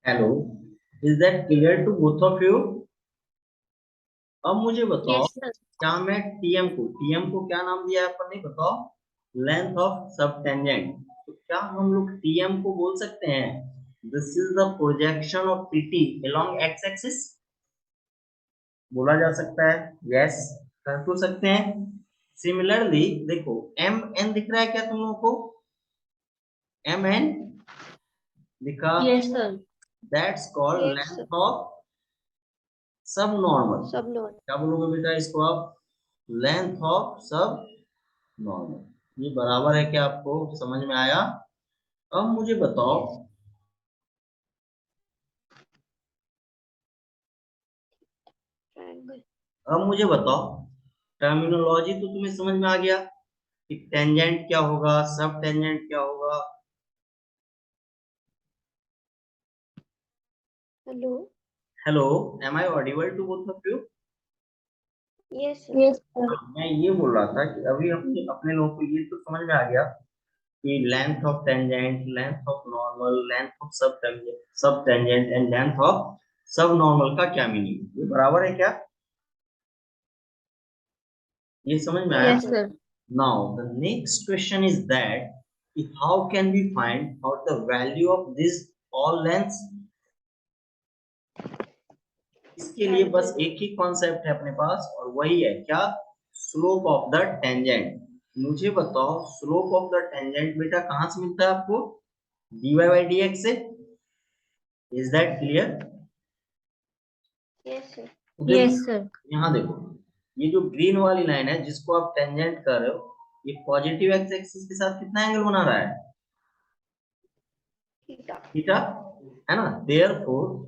Hello, is that clear to both of you? अब मुझे बताओ, यस सर। क्या मैं टीएम को क्या नाम दिया है अपन ने? बताओ। लेंथ ऑफ सब टेंजेंट। तो क्या हम लोग टीएम को बोल सकते हैं this is the projection of PT along x axis? बोला जा सकता है। यस, कर तो सकते हैं। सिमिलरली देखो, एम एन दिख रहा है क्या तुम लोगों को? एम एन दिखा? Yes sir. That's called yes sir. Length of सब नॉर्मल। सब लोग। क्या बोलोगे बेटा इसको आप? लेंथ ऑफ सब नॉर्मल। ये बराबर है क्या? आपको समझ में आया? अब मुझे बताओ। यस। ट्रायंगल। अब मुझे बताओ, टर्मिनोलॉजी तो तुम्हें समझ में आ गया कि टेंजेंट क्या होगा, सब टेंजेंट क्या होगा। Hello. Hello, am I audible to both of you? Yes sir. Yes sir. मैं ये बोल रहा था कि अभी अपने अपने लोगों को ये तो समझ में आ गया कि length of tangent, length of normal, length of सब टेंजेंट एंड लेंथ ऑफ सब नॉर्मल का क्या मीनिंग है। ये बराबर है क्या? ये समझ में आया? Yes sir. Now the next question is that how can we find out the value of this all lengths? इसके लिए बस ट्रायंगल। एक ही कॉन्सेप्ट है अपने पास और वही है क्या? Slope of the tangent. मुझे बताओ, स्लोप ऑफ द टेंजेंट बेटा कहाँ से मिलता है आपको? dy by dx से। Is that clear? Yes sir. तो देखो, यस सर। यहाँ देखो, ये जो ग्रीन वाली लाइन है जिसको आप टेंजेंट कर रहे हो, ये पॉजिटिव एक्स एक्सिस के साथ कितना एंगल बना रहा है? थीटा। थीटा, है ना? देयरफॉर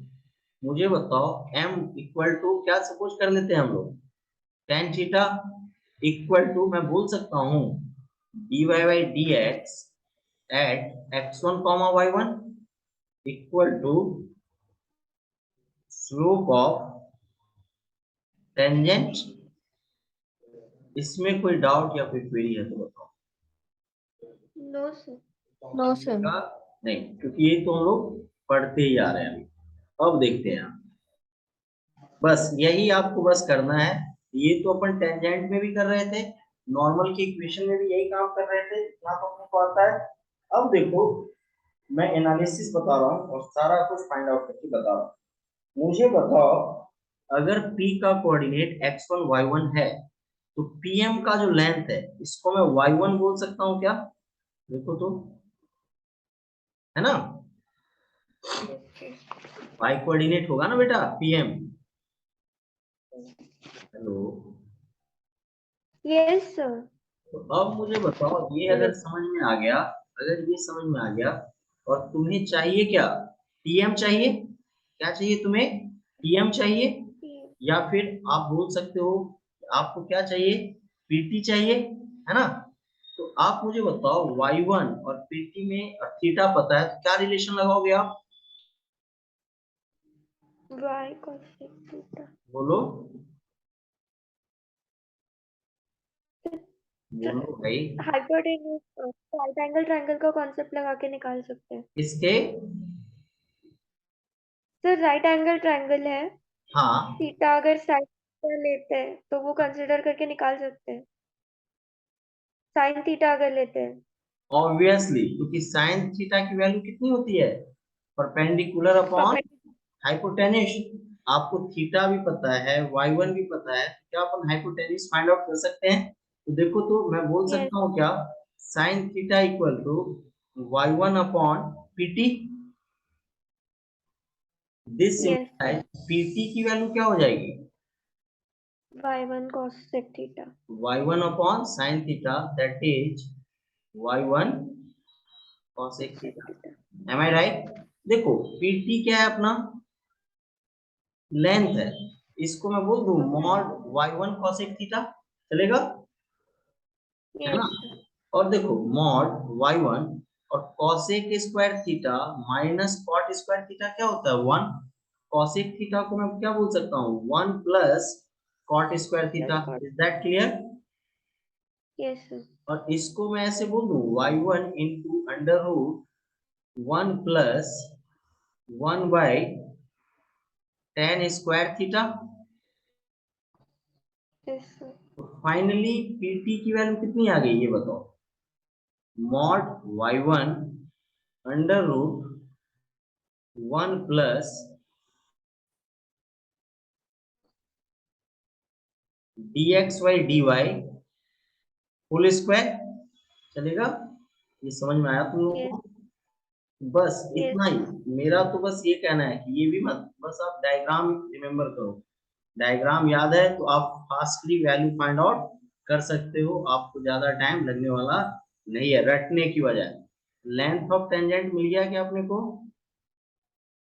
मुझे बताओ, m इक्वल टू क्या सपोज कर लेते हैं हम लोग? tan थीटा इक्वल टू, मैं बोल सकता हूँ, dy by D x at x1 comma y1 equal to slope of tangent. इसमें कोई डाउट या कोई क्वेरी है तो बताओ। No sir. No sir. का नहीं, क्योंकि ये तो हम लोग पढ़ते ही आ रहे हैं अभी। अब देखते हैं, बस यही आपको बस करना है। ये तो अपन टेंजेंट में भी कर रहे थे, नॉर्मल की इक्वेशन में भी यही काम कर रहे थे, इतना तो अपने को आता है। अब देखो, मैं एनालिसिस बता रहा हूँ और सारा कुछ फाइंड आउट करके बता रहा हूँ। मुझे बताओ, अगर P का कोऑर्डिनेट x1 y1 है, तो PM का जो लेंथ है इसको मैं y1 बोल सकता हूँ क्या? देखो तो, है ना? y कोऑर्डिनेट होगा ना बेटा PM। हेलो। Yes sir. तो अब मुझे बताओ, ये अगर समझ में आ गया, अगर ये समझ में आ गया, और तुम्हें चाहिए क्या? टीएम चाहिए? क्या चाहिए तुम्हें? टीएम चाहिए? या फिर आप बोल सकते हो, आपको क्या चाहिए? पीटी चाहिए, है ना? तो आप मुझे बताओ, y1 और पीटी में थीटा पता है तो क्या रिलेशन लगाओगे आप? Y cos theta. बोलो, बोलो भाई। हाइपोटेन्यूज राइट एंगल ट्रायंगल का कॉन्सेप्ट लगा के निकाल सकते हैं। किसके? सर राइट एंगल ट्रायंगल है। हाँ, थीटा अगर साइन लेते हैं तो वो कंसिडर करके निकाल सकते हैं। साइन थीटा अगर लेते हैं। ऑब्वियसली, क्योंकि साइन थीटा की वैल्यू कितनी होती है? Perpendicular upon hypotenuse. आपको थीटा भी पता है, y1 भी पता है, तो क्या अपन हाइपोटेन्यूज फाइंड आउट कर सकते हैं? तो देखो, तो मैं बोल यस। सकता हूँ क्या? Sine theta equal to y1 upon PT. This yes sir. Simplify PT की वैल्यू क्या हो जाएगी? y1 cos sec theta. y1 upon sine theta, that is y1 cosec Sec theta. Theta. Am I right? देखो, PT क्या है अपना? Length है। इसको मैं बोल दूं okay. Mod y1 cosec theta, चलेगा? है ना? Yes sir. और देखो, मॉड y1 और cosec square theta minus cot square theta क्या होता है? 1। cosec थीटा को मैं क्या बोल सकता हूँ? 1 plus cot square plus theta. Cot. Is that clear? Yes sir. और इसको मैं ऐसे बोल दूं y1 इंटू अंडर रूट 1 प्लस 1/tan² थीटा। yes sir, तो फाइनली PT की वैल्यू कितनी आ गई ये बताओ। Mod y1 √1 plus dx/dy whole square. चलेगा? ये समझ में आया तुम लोगों yes को? बस yes इतना ही। मेरा तो बस ये कहना है कि ये भी मत, बस आप डायग्राम रिमेम्बर करो। डायग्राम याद है तो आप फास्टली वैल्यू फाइंड आउट कर सकते हो, आपको ज्यादा टाइम लगने वाला नहीं है रटने की बजाय। लेंथ ऑफ टेंजेंट मिल गया क्या अपने को?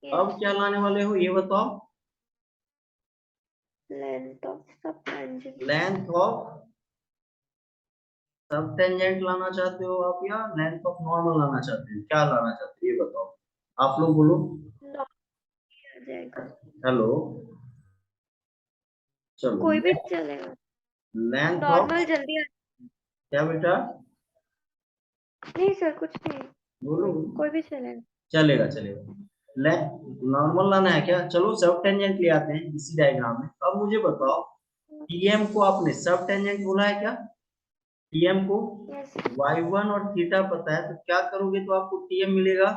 अब yes, क्या लाने वाले हो ये बताओ। length of subtangent, length of सब टेंजेंट लाना चाहते हो आप, या लेंथ ऑफ नॉर्मल लाना चाहते हो? क्या लाना चाहते हो ये बताओ, आप लोग बोलो। नॉर्मल आ जाएगा, हेलो, चलो। कोई भी चलेगा, लेंथ ऑफ नॉर्मल जल्दी आ, क्या बेटा? नहीं सर कुछ नहीं, बोलो। कोई भी चलेगा, चलेगा चलेगा। ले नॉर्मल लाना है क्या? चलो सब टेंजेंट ले आते हैं इसी डायग्राम में। अब मुझे बताओ, टीएम को आपने सब टेंजेंट बोला है क्या? टीएम को yes y1 और थीटा पता है, तो क्या करोगे तो आपको टीएम मिलेगा।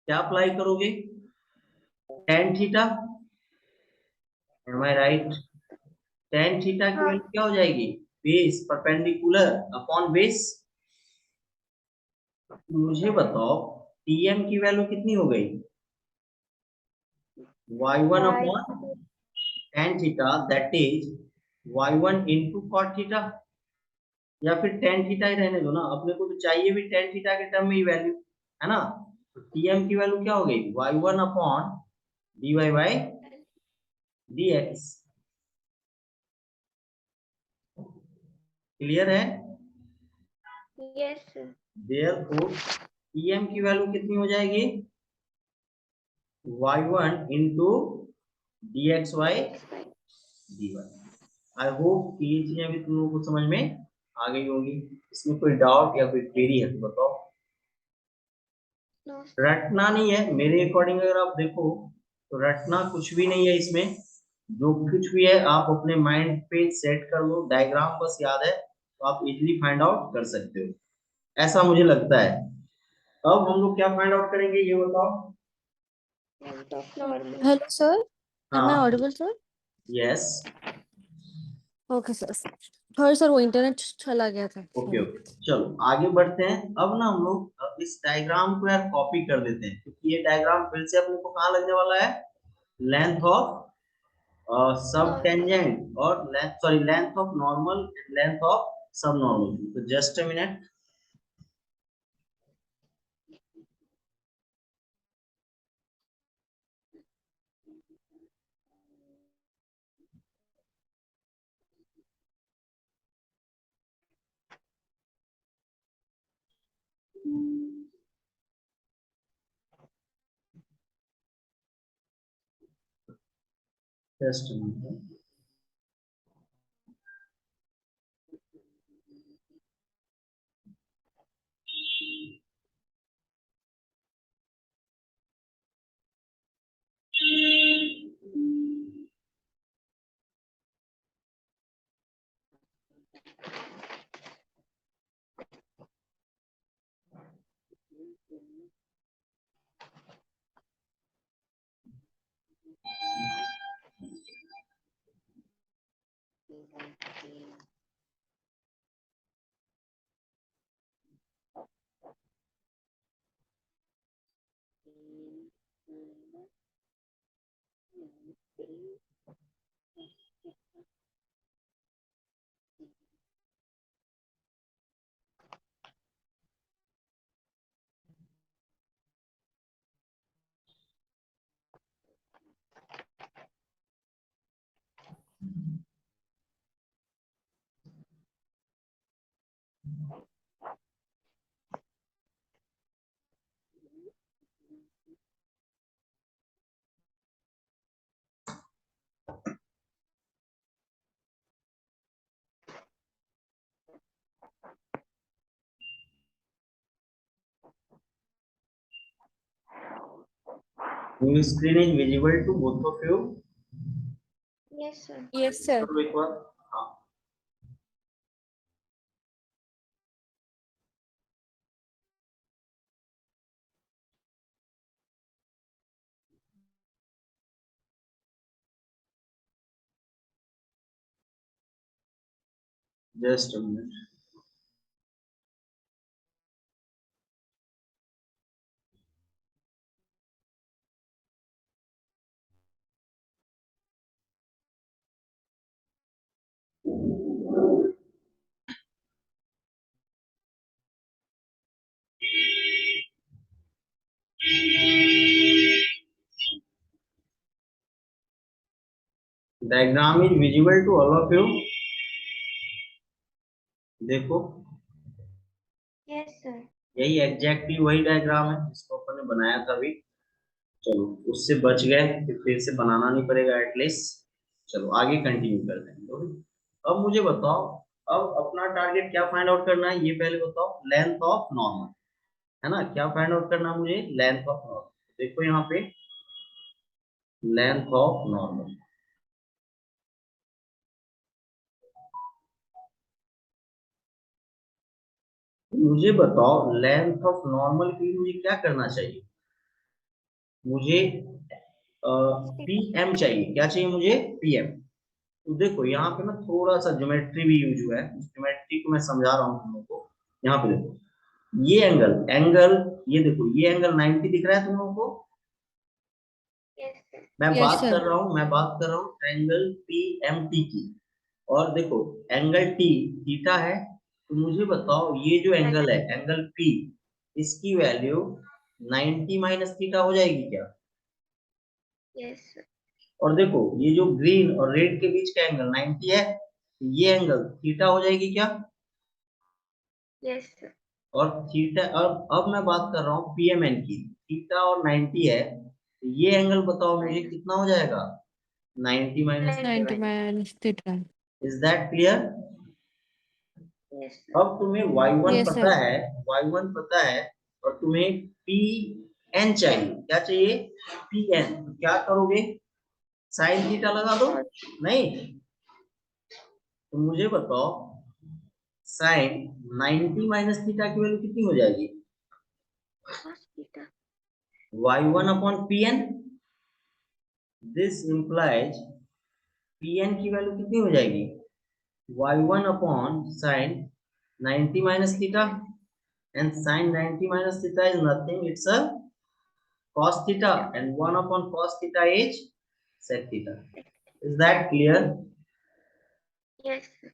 क्या अप्लाई करोगे? Tan theta. Am I right? Tan theta की हाँ वैल्यू क्या हो जाएगी? Base perpendicular upon base. मुझे बताओ, टीएम की वैल्यू कितनी हो गई? y1 y upon tan theta, that is y1 into cot theta. या फिर tan थीटा ही रहने दो ना, अपने को तो चाहिए भी tan थीटा के टर्म में ही वैल्यू, है ना? तो टीएम की वैल्यू क्या हो गई? y1 upon dy by dx। Clear है? yes sir, देयरफॉर टीएम की वैल्यू कितनी हो जाएगी? y1 into dxy dx by, dy। I hope कि ये चीजें अभी तुम लोगों को समझ में आ गई होगी। इसमें कोई डाउट या कोई क्वेरी है तो बताओ। no रटना नहीं है मेरे अकॉर्डिंग, अगर आप देखो तो रटना कुछ भी नहीं है इसमें। जो कुछ भी है आप अपने माइंड पे सेट कर लो, डायग्राम बस याद है तो आप इजीली फाइंड आउट कर सकते हो, ऐसा मुझे लगता है। अब हम लोग क्या फाइंड आउट करेंगे ये बताओ। length of normal, Hello, sir. Am I हाँ। audible, sir? Yes. Okay, sir. थोड़ा सर वो इंटरनेट चला गया था ओके sorry. ओके, चलो आगे बढ़ते हैं। अब ना हम लोग इस डायग्राम को यार कॉपी कर देते हैं, क्योंकि ये डायग्राम फिर से अपने को कहाँ लगने वाला है? लेंथ ऑफ सब normal, टेंजेंट और length, sorry, length of normal and length of सब नॉर्मल। तो just a minute. Just a minute. New screen is visible to both of you. Yes, sir. Yes, sir. करो एक बार. हाँ. Just a minute. Diagram is visible to all of you. देखो, Yes, sir. यही exactly वही diagram है जिसको अपन ने बनाया था अभी. चलो, उससे बच गए, फिर से बनाना नहीं पड़ेगा एटलीस्ट. चलो आगे कंटिन्यू करते हैं. तो अब मुझे बताओ, अब अपना टारगेट क्या फाइंड आउट करना है ये पहले बताओ. लेंथ ऑफ नॉर्मल, है ना. क्या फाइंड आउट करना है मुझे? Length of normal. देखो यहाँ पे लेंथ ऑफ नॉर्मल. मुझे बताओ लेंथ ऑफ नॉर्मल के लिए मुझे क्या करना चाहिए? मुझे पीएम चाहिए. क्या चाहिए मुझे? पीएम. तो देखो यहाँ पे ना थोड़ा सा ज्योमेट्री भी यूज हुआ है. उस ज्योमेट्री को मैं समझा रहा हूँ तुम लोगों को. यहाँ पे देखो, ये एंगल ये देखो, ये एंगल 90 दिख रहा है तुम लोगों को. Yes, sir. मैं Yes, बात sir. कर रहा हूँ, ट्रायंगल पीएमटी की. और देखो एंगल टी थीटा है. तो मुझे बताओ ये जो एंगल है, एंगल पी, इसकी वैल्यू 90 माइनस थीटा हो जाएगी क्या? Yes, sir. और देखो ये जो ग्रीन और रेड के बीच का एंगल 90 है, ये एंगल थीटा हो जाएगी क्या? Yes, sir. और थीटा, अब मैं बात कर रहा हूँ पीएमएन की. थीटा और 90 है, तो ये एंगल बताओ मुझे कितना हो जाएगा? 90 minus 90 theta. minus theta. Is that clear? Yes, sir. अब तुम्हें y1 Yes, पता sir. है, y1 पता है, और तुम्हें pn चाहिए. क्या चाहिए? pn. तो क्या करोगे? साइन थीटा लगा दो. नहीं, तो मुझे बताओ साइन 90 माइनस थीटा की वैल्यू कितनी हो जाएगी? Cos theta. y1 upon pn. This implies pn की वैल्यू कितनी हो जाएगी? y1 upon sign 90 minus theta. And sin 90 minus theta is nothing, it's a cos theta, and 1 upon cos theta is sec theta. Is that clear? Yes, sir.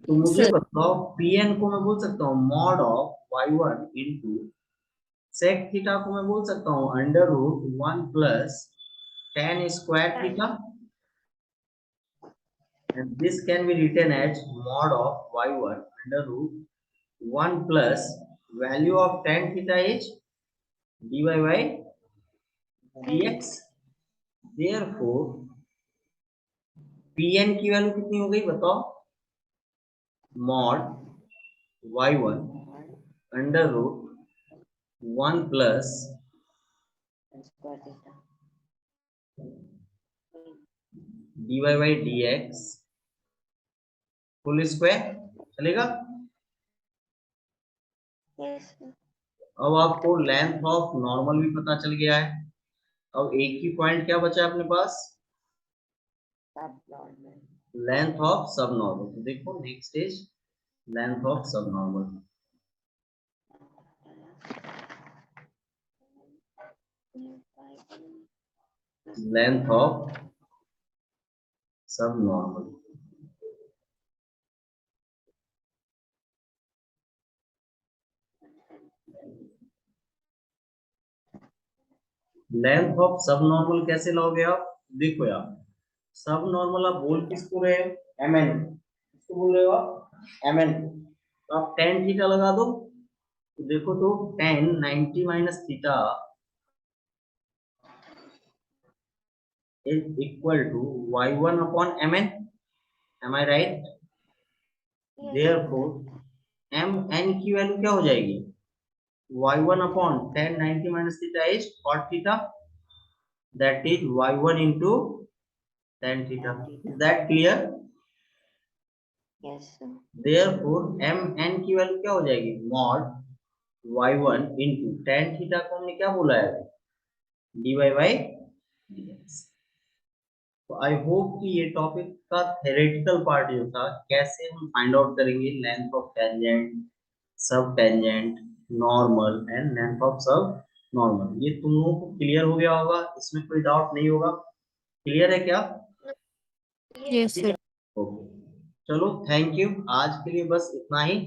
तो Yes, मुझे sir. बताओ pn को मैं बोल सकता हूँ mod of y1 into sec theta को मैं बोल सकता हूँ under root 1 plus tan square theta. And this can be written as mod of y1 under root 1 plus value of tan theta is dy by dx. Therefore pn की value कितनी हो गई बताओ? Mod y1 under root 1 plus dy by dx full square. चलेगा? Yes, sir. अब आपको length of normal भी पता चल गया है. अब एक ही पॉइंट क्या बचा अपने पास? लेंथ ऑफ सब नॉर्मल. तो देखो नेक्स्ट इज लेंथ ऑफ सब नॉर्मल. लेंथ ऑफ सब नॉर्मल. लेंथ ऑफ सब नॉर्मल कैसे लाओगे आप? देखो यार, सब नॉर्मल आप बोल किसको रहे हो? mn. किसको बोल रहे हो आप? mn. तो आप tan थीटा लगा दो. तो देखो तो tan 90 minus theta is equal to y1 upon mn. Am I right? Yes, Therefore mn की वैल्यू क्या हो जाएगी? y1 upon tan 90 minus theta is cot theta. that is y1 into tan theta. Is that clear? Yes, sir. Therefore mn की value क्या हो जाएगी, mod y1 into tan theta को हमने क्या बोला है, dy by dx। तो आई होप कि ये टॉपिक का थ्योरेटिकल पार्ट जो था, कैसे हम फाइंड आउट करेंगे लेंथ ऑफ टेंजेंट, सब tangent, normal and length of सब नॉर्मल, ये तुम लोगों को क्लियर हो गया होगा, इसमें कोई डाउट नहीं होगा, क्लियर है क्या? Yes, sir. ओके, चलो थैंक यू, आज के लिए बस इतना ही।